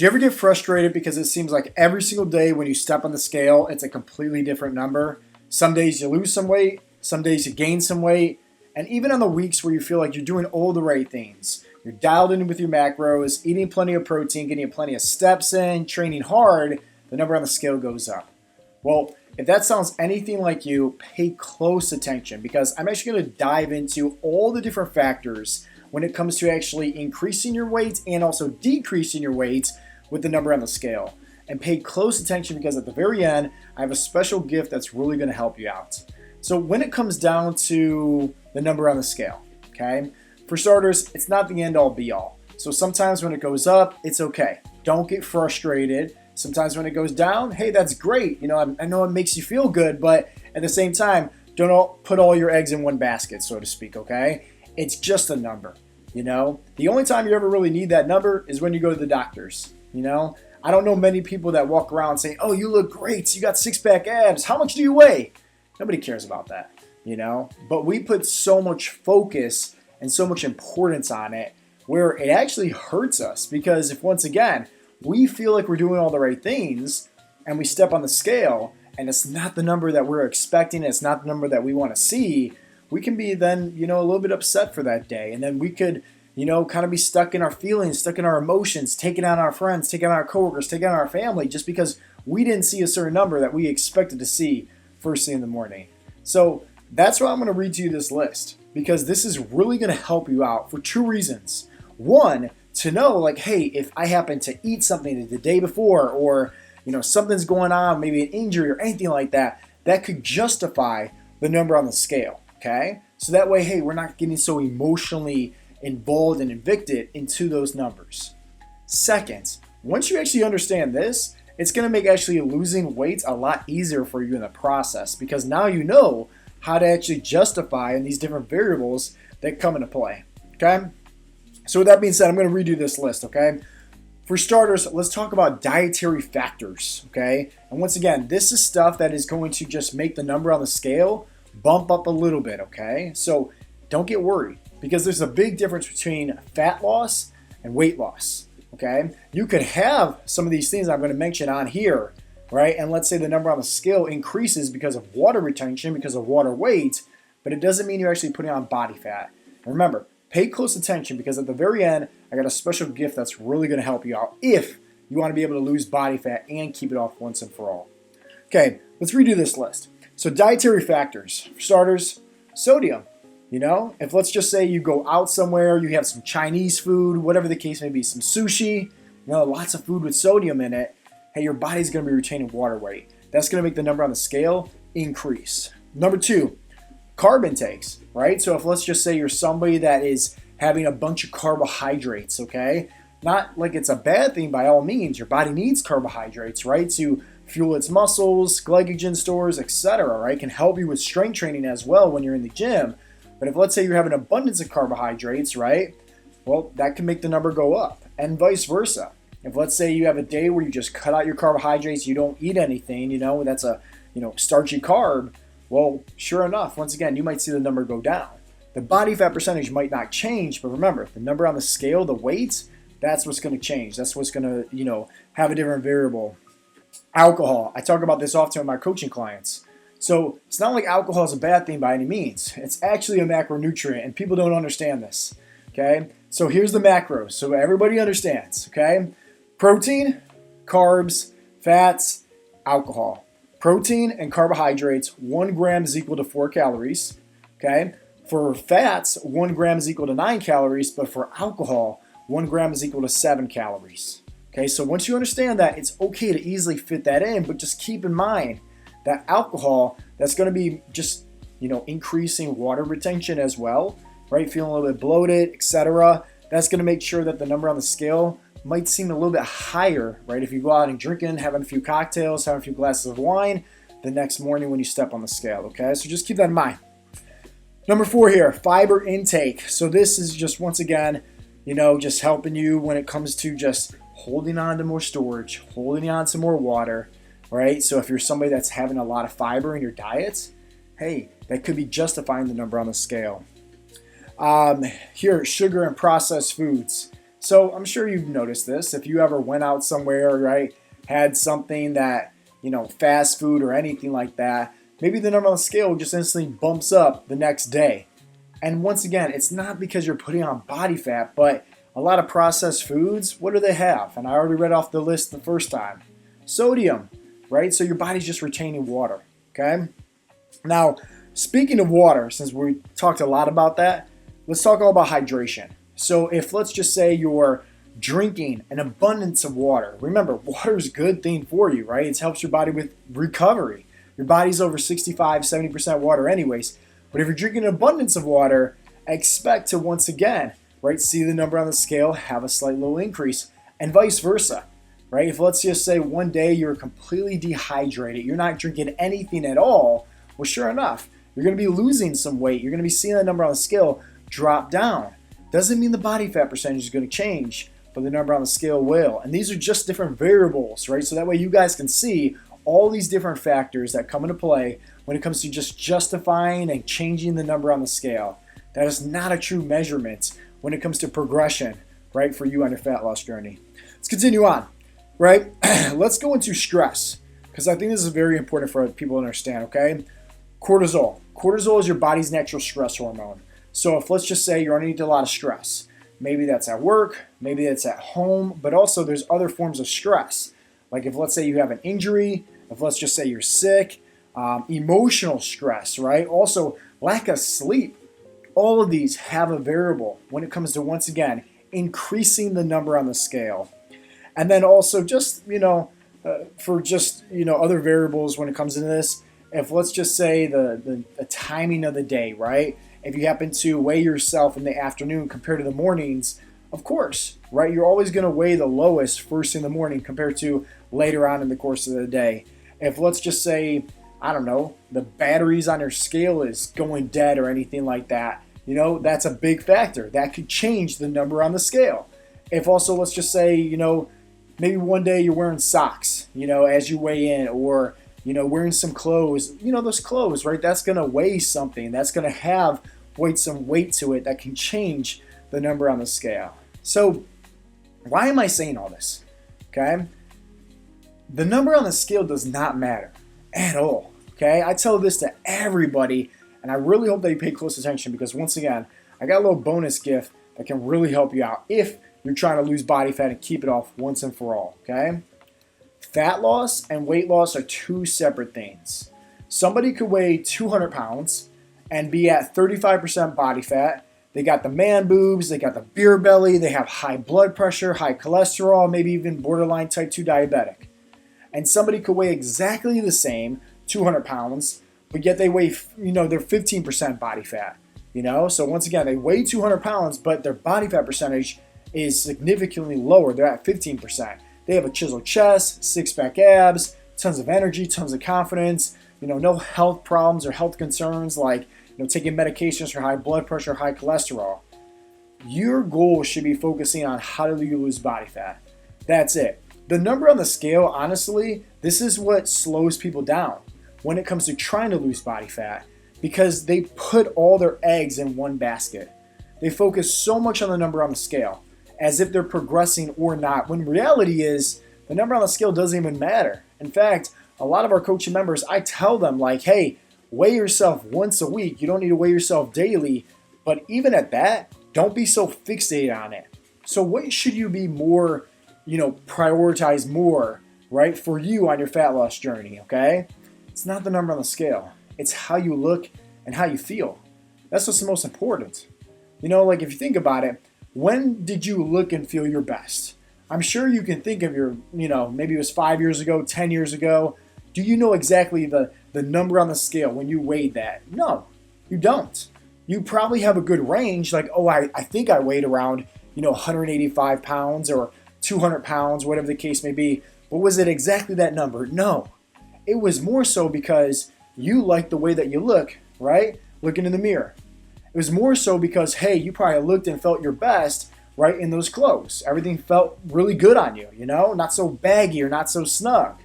Do you ever get frustrated because it seems like every single day when you step on the scale, it's a completely different number? Some days you lose some weight, some days you gain some weight, and even on the weeks where you feel like you're doing all the right things, you're dialed in with your macros, eating plenty of protein, getting plenty of steps in, training hard, the number on the scale goes up. Well, if that sounds anything like you, pay close attention because I'm actually going to dive into all the different factors when it comes to actually increasing your weight and also decreasing your weight with the number on the scale. And pay close attention because at the very end, I have a special gift that's really going to help you out. So when it comes down to the number on the scale, okay, for starters, it's not the end all be all. So sometimes when it goes up, it's okay. Don't get frustrated. Sometimes when it goes down, hey, that's great. I know it makes you feel good, but at the same time, don't put all your eggs in one basket, so to speak, okay? It's just a number, The only time you ever really need that number is when you go to the doctors. I don't know many people that walk around saying, oh, you look great. You got six-pack abs. How much do you weigh? Nobody cares about that, But we put so much focus and so much importance on it where it actually hurts us because if, once again, we feel like we're doing all the right things and we step on the scale and it's not the number that we're expecting, it's not the number that we want to see, we can be then, a little bit upset for that day. And then we could kind of be stuck in our feelings, stuck in our emotions, taking out our friends, taking out our coworkers, taking out our family, just because we didn't see a certain number that we expected to see first thing in the morning. So that's why I'm going to read to you this list, because this is really going to help you out for two reasons. One, to know like, hey, if I happen to eat something the day before or, something's going on, maybe an injury or anything like that, that could justify the number on the scale, okay? So that way, hey, we're not getting so emotionally involved and invicted into those numbers. Second, once you actually understand this, it's going to make actually losing weight a lot easier for you in the process because now you know how to actually justify in these different variables that come into play, okay? So with that being said, I'm going to redo this list, okay? For starters, let's talk about dietary factors, okay? And once again, this is stuff that is going to just make the number on the scale bump up a little bit, okay? So don't get worried because there's a big difference between fat loss and weight loss, okay? You could have some of these things I'm going to mention on here, right? And let's say the number on the scale increases because of water retention, because of water weight, but it doesn't mean you're actually putting on body fat. And remember, pay close attention because at the very end, I got a special gift that's really going to help you out if you want to be able to lose body fat and keep it off once and for all. Okay, let's redo this list. So dietary factors. For starters, sodium. If let's just say you go out somewhere, you have some Chinese food, whatever the case may be, some sushi, lots of food with sodium in it, hey, your body's going to be retaining water weight. That's going to make the number on the scale increase. Number two, carb intakes, right? So if let's just say you're somebody that is having a bunch of carbohydrates, okay? Not like it's a bad thing by all means. Your body needs carbohydrates, right? To fuel its muscles, glycogen stores, etc., right? Can help you with strength training as well when you're in the gym. But if let's say you have an abundance of carbohydrates, right? Well, that can make the number go up and vice versa. If let's say you have a day where you just cut out your carbohydrates, you don't eat anything, that's a, starchy carb, well, sure enough, once again, you might see the number go down. The body fat percentage might not change, but remember, the number on the scale, the weight, that's what's going to change. That's what's going to, have a different variable. Alcohol. I talk about this often with my coaching clients. So it's not like alcohol is a bad thing by any means. It's actually a macronutrient, and people don't understand this, okay? So here's the macros, so everybody understands, okay? Protein, carbs, fats, alcohol. Protein and carbohydrates, 1 gram is equal to 4 calories, okay? For fats, 1 gram is equal to 9 calories, but for alcohol, 1 gram is equal to 7 calories. Okay, so once you understand that, it's okay to easily fit that in, but just keep in mind that alcohol, that's going to be just, increasing water retention as well, right? Feeling a little bit bloated, etc. That's going to make sure that the number on the scale might seem a little bit higher, right? If you go out and drinking, having a few cocktails, having a few glasses of wine the next morning when you step on the scale, okay? So just keep that in mind. Number 4 here, fiber intake. So this is just, once again, just helping you when it comes to just holding on to more storage, holding on to more water, right? So if you're somebody that's having a lot of fiber in your diet, hey, that could be justifying the number on the scale. Here, sugar and processed foods. So I'm sure you've noticed this. If you ever went out somewhere, right, had something that, fast food or anything like that, maybe the number on the scale just instantly bumps up the next day. And once again, it's not because you're putting on body fat, but a lot of processed foods, what do they have? And I already read off the list the first time. Sodium, right? So your body's just retaining water, okay? Now, speaking of water, since we talked a lot about that, let's talk all about hydration. So if let's just say you're drinking an abundance of water, remember, water is a good thing for you, right? It helps your body with recovery. Your body's over 65, 70% water anyways. But if you're drinking an abundance of water, expect to once again, right, see the number on the scale have a slight little increase, and vice versa, right? If let's just say one day you're completely dehydrated, you're not drinking anything at all, well, sure enough, you're going to be losing some weight. You're going to be seeing that number on the scale drop down. Doesn't mean the body fat percentage is going to change, but the number on the scale will. And these are just different variables, right? So that way you guys can see all these different factors that come into play when it comes to just justifying and changing the number on the scale. That is not a true measurement when it comes to progression, right, for you on your fat loss journey. Let's continue on, right? Let's go into stress, because I think this is very important for people to understand, okay? Cortisol. Cortisol is your body's natural stress hormone. So if let's just say you're underneath a lot of stress, maybe that's at work, maybe that's at home, but also there's other forms of stress. Like if let's say you have an injury, if let's just say you're sick, emotional stress, right? Also lack of sleep. All of these have a variable when it comes to, once again, increasing the number on the scale. And then also just, for just, other variables when it comes into this, if let's just say the timing of the day, right? If you happen to weigh yourself in the afternoon compared to the mornings, of course, right? You're always going to weigh the lowest first in the morning compared to later on in the course of the day. If let's just say, I don't know, the batteries on your scale is going dead or anything like that, that's a big factor. That could change the number on the scale. If also, let's just say, maybe one day you're wearing socks, as you weigh in, or, wearing some clothes, those clothes, right? That's going to weigh something. That's going to have some weight to it that can change the number on the scale. So why am I saying all this? Okay. The number on the scale does not matter at all. Okay. I tell this to everybody, and I really hope that you pay close attention, because once again, I got a little bonus gift that can really help you out if you're trying to lose body fat and keep it off once and for all. Okay. Fat loss and weight loss are two separate things. Somebody could weigh 200 pounds and be at 35% body fat. They got the man boobs, they got the beer belly, they have high blood pressure, high cholesterol, maybe even borderline type 2 diabetic. And somebody could weigh exactly the same, 200 pounds, but yet they weigh, they're 15% body fat. So once again, they weigh 200 pounds, but their body fat percentage is significantly lower. They're at 15%. They have a chiseled chest, six-pack abs, tons of energy, tons of confidence, no health problems or health concerns like taking medications for high blood pressure, high cholesterol. Your goal should be focusing on how do you lose body fat. That's it. The number on the scale, honestly, this is what slows people down when it comes to trying to lose body fat, because they put all their eggs in one basket. They focus so much on the number on the scale as if they're progressing or not, when reality is the number on the scale doesn't even matter. In fact, a lot of our coaching members, I tell them like, hey, weigh yourself once a week. You don't need to weigh yourself daily. But even at that, don't be so fixated on it. So what should you be more, prioritize more, right, for you on your fat loss journey, okay? It's not the number on the scale. It's how you look and how you feel. That's what's the most important. Like if you think about it, when did you look and feel your best? I'm sure you can think of your, maybe it was 5 years ago, 10 years ago. Do you know exactly the number on the scale when you weighed that? No, you don't. You probably have a good range, like, I think I weighed around, 185 pounds or 200 pounds, whatever the case may be. But was it exactly that number? No. It was more so because you like the way that you look, right? Looking in the mirror. It was more so because, hey, you probably looked and felt your best, right, in those clothes. Everything felt really good on you, not so baggy or not so snug.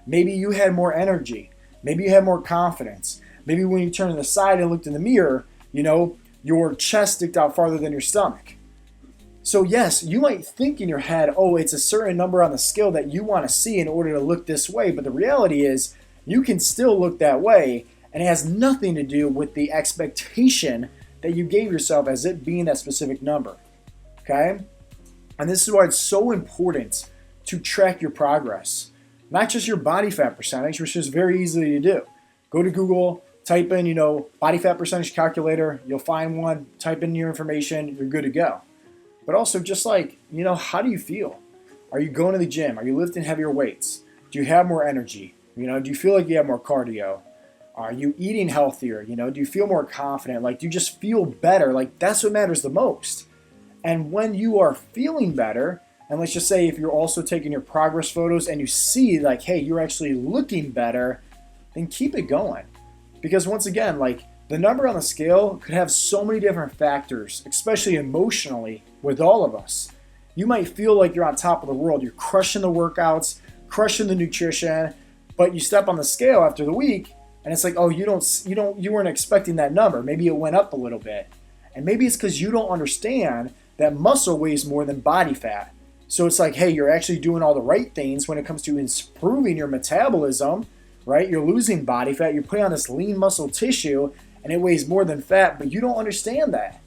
Maybe you had more energy. Maybe you had more confidence. Maybe when you turned to the side and looked in the mirror, your chest sticked out farther than your stomach. So yes, you might think in your head, oh, it's a certain number on the scale that you want to see in order to look this way. But the reality is you can still look that way, and it has nothing to do with the expectation that you gave yourself as it being that specific number. Okay? And this is why it's so important to track your progress. Not just your body fat percentage, which is very easy to do. Go to Google, type in, body fat percentage calculator. You'll find one. Type in your information. You're good to go. But also just like, how do you feel? Are you going to the gym? Are you lifting heavier weights? Do you have more energy? Do you feel like you have more cardio? Are you eating healthier? Do you feel more confident? Like, do you just feel better? Like, that's what matters the most. And when you are feeling better, and let's just say if you're also taking your progress photos and you see like, hey, you're actually looking better, then keep it going. Because once again, like, the number on the scale could have so many different factors, especially emotionally with all of us. You might feel like you're on top of the world. You're crushing the workouts, crushing the nutrition, but you step on the scale after the week and it's like, oh, you weren't expecting that number. Maybe it went up a little bit. And maybe it's because you don't understand that muscle weighs more than body fat. So it's like, hey, you're actually doing all the right things when it comes to improving your metabolism, right? You're losing body fat. You're putting on this lean muscle tissue and it weighs more than fat, but you don't understand that.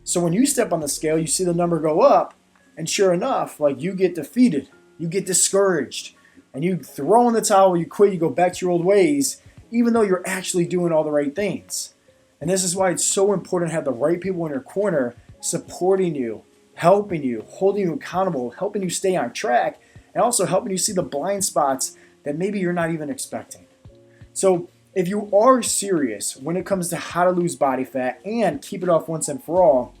So when you step on the scale, you see the number go up, and sure enough, like, you get defeated, you get discouraged, and you throw in the towel, you quit, you go back to your old ways, even though you're actually doing all the right things. And this is why it's so important to have the right people in your corner supporting you, helping you, holding you accountable, helping you stay on track, and also helping you see the blind spots that maybe you're not even expecting. So if you are serious when it comes to how to lose body fat and keep it off once and for all,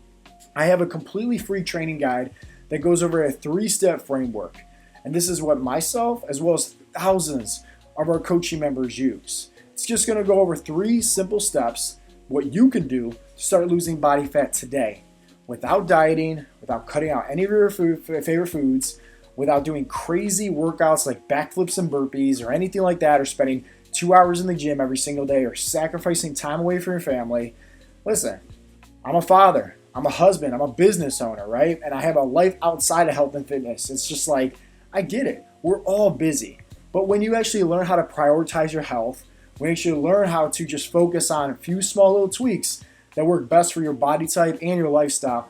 I have a completely free training guide that goes over a 3-step framework. And this is what myself, as well as thousands of our coaching members use. It's just going to go over 3 simple steps, what you can do to start losing body fat today, without dieting, without cutting out any of your favorite foods, without doing crazy workouts like backflips and burpees or anything like that, or spending 2 hours in the gym every single day, or sacrificing time away from your family. Listen, I'm a father, I'm a husband, I'm a business owner, right? And I have a life outside of health and fitness. It's just like, I get it. We're all busy. But when you actually learn how to prioritize your health, when you actually learn how to just focus on a few small little tweaks that work best for your body type and your lifestyle,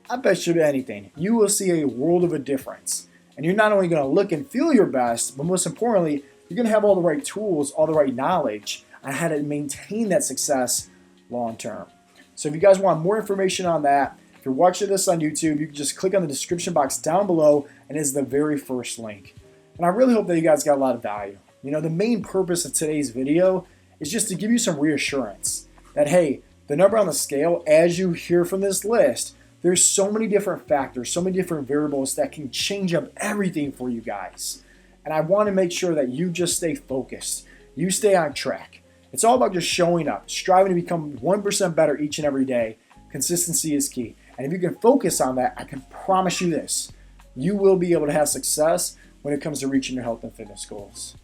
I bet you anything, you will see a world of a difference. And you're not only going to look and feel your best, but most importantly, you're going to have all the right tools, all the right knowledge on how to maintain that success long term. So if you guys want more information on that, if you're watching this on YouTube, you can just click on the description box down below, and it's the very first link. And I really hope that you guys got a lot of value. The main purpose of today's video is just to give you some reassurance that, hey, the number on the scale, as you hear from this list, there's so many different factors, so many different variables that can change up everything for you guys. And I want to make sure that you just stay focused. You stay on track. It's all about just showing up, striving to become 1% better each and every day. Consistency is key. And if you can focus on that, I can promise you this. You will be able to have success when it comes to reaching your health and fitness goals.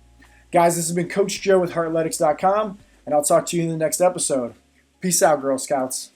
Guys, this has been Coach Joe with HeartAthletics.com, and I'll talk to you in the next episode. Peace out, Girl Scouts.